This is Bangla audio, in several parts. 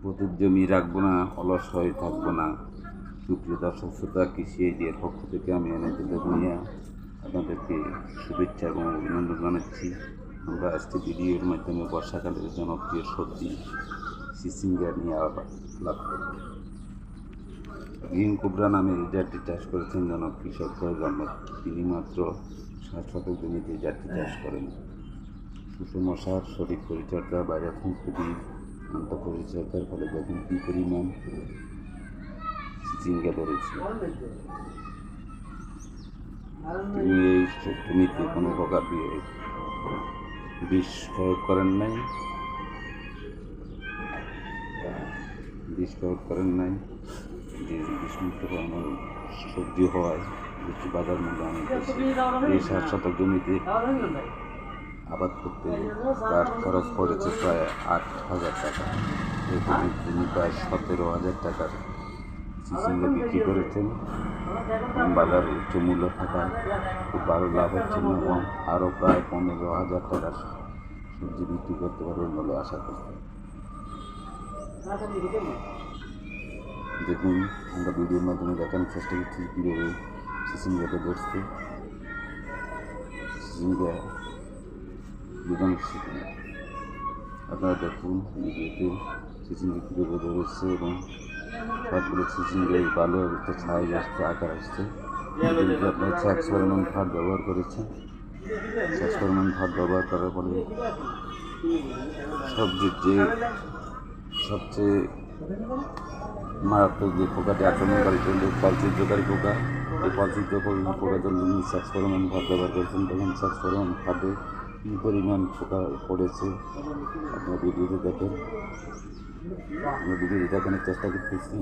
পতিত জমি রাখবো না, অলস হয়ে থাকবো না। সুপ্রিয় দর্শক শ্রোতা, কৃষি এডিয়ার পক্ষ থেকে আমি এনায়েতুল্লাহ ভূঁইয়া আপনাদেরকে শুভেচ্ছা এবং অভিনন্দন জানাচ্ছি। আমরা আজকে ভিডিওর মাধ্যমে বর্ষাকালের জনপ্রিয় সবজি চিচিঙ্গা নিয়ে আলাপ করব। গ্রিন কোবরা নামে এই জাতটি চাষ করেছেন জনক কৃষক ফয়েজ আহমদ। তিনি মাত্র 60 শতক জমিতে এই জাতটি চাষ করেন। সুষম সার, সঠিক পরিচর্যা, বাইরে খুঁটি আন্ত পরিচর্যার ফলে দেখুন কী পরিমাণ চিচিঙ্গা ধরেছে। তিনি এই জমিতে কোনো প্রকার বিষ প্রয়োগ করেন নাই, যে বিষমুক্ত সবজি হওয়ায় যেটি বাজার মূল্য অনেক বেশি। এই 60 শতক জমিতে আবাদ করতে তার খরচ পড়েছে প্রায় 8,000 টাকা। এরপরে তিনি প্রায় 17,000 টাকার চিচিঙ্গা বিক্রি করেছেন। বাজারে উচ্চ মূল্য থাকায় খুব ভালো লাভ হচ্ছে না এবং আরও প্রায় 15,000 টাকার সবজি বিক্রি করতে পারবেন বলে আশা করছি। দেখুন, আমরা ভিডিওর মাধ্যমে দেখানোর চেষ্টা করছি কীভাবে চিচিঙ্গাটা ধরছে। চিচিঙ্গা দুজন আপনারা দেখুন ভিডিওতে চিচিঙ্গা কীভাবে ধরেছে এবং সবগুলো চিচিঙ্গাই ভালো একটা সাইজ আসছে, আকার আসছে। আপনার 6 পরিমাণ ভাত ব্যবহার করেছে। 6 পরিমাণ ভাত ব্যবহার করার ফলে সবজির যে সবচেয়ে মারাত্মক যে পোকাটি আক্রমণকারী চলবে ফলছিদ্রকারী পোকা, এই ফলছিদ্রকারী পোকা জন্য 6 পরিমাণ ভাত ব্যবহার করেছেন। তখন 6 পরিমাণ ভাতে কী পরিমাণ পোকা পড়েছে আপনার ভিডিওতে দেখেন। আমরা ভিডিওতে দেখানোর চেষ্টা করতেছি।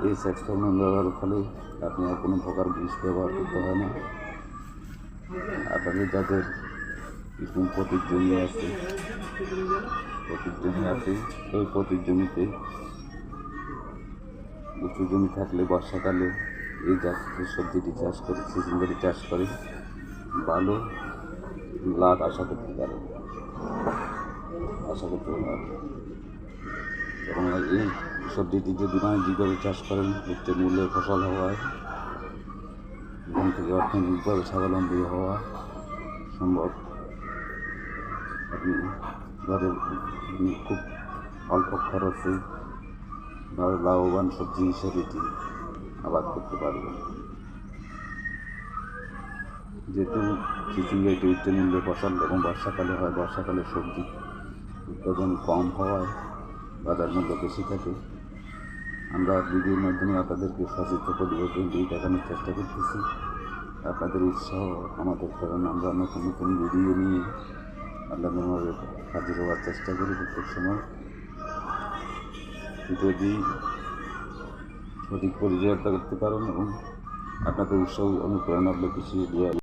এই 6 পরিমাণ ব্যবহারের ফলে আপনি আর কোনো প্রকার বিষ ব্যবহার করতে হয় না। আপনাদের যাদের এরকম পতিত জমি আছে, ওই পতিত জমিতে উঁচু জমি থাকলে বর্ষাকালে এই জাতীয় সবজিটি চাষ করে, চিচিঙ্গাটি চাষ করে ভালো লাভ আশা করতে পারে এবং এই সবজিটি যদি বাণিজ্যিকভাবে চাষ করেন উচ্চ মূল্যের ফসল হওয়ায় এখান থেকে অর্থনৈতিকভাবে স্বাবলম্বী হওয়া সম্ভব। আপনি ঘরের খুব অল্প খরচে লাভবান সবজি হিসেবে এটি আবাদ করতে পারবেন। যেহেতু চিচিঙ্গা এটি উচ্চ মূল্যের ফসল এবং বর্ষাকালে হয়, বর্ষাকালে সবজি উৎপাদন কম হওয়ায় বাজার মূল্য বেশি থাকে। আমরা ভিডিওর মাধ্যমে আপনাদেরকে সচেতন পরিবর্তন দিয়ে দেখানোর চেষ্টা করতেছি। আপনাদের উৎসাহ আমাদের কারণে আমরা নতুন নতুন ভিডিও নিয়ে আপনাদের মাঝে হাজির হওয়ার চেষ্টা করি প্রত্যেক সময়। যদি সঠিক পরিচর্যা করতে পারেন এবং আপনাদের উৎসাহ অনুপ্রেরণা কৃষি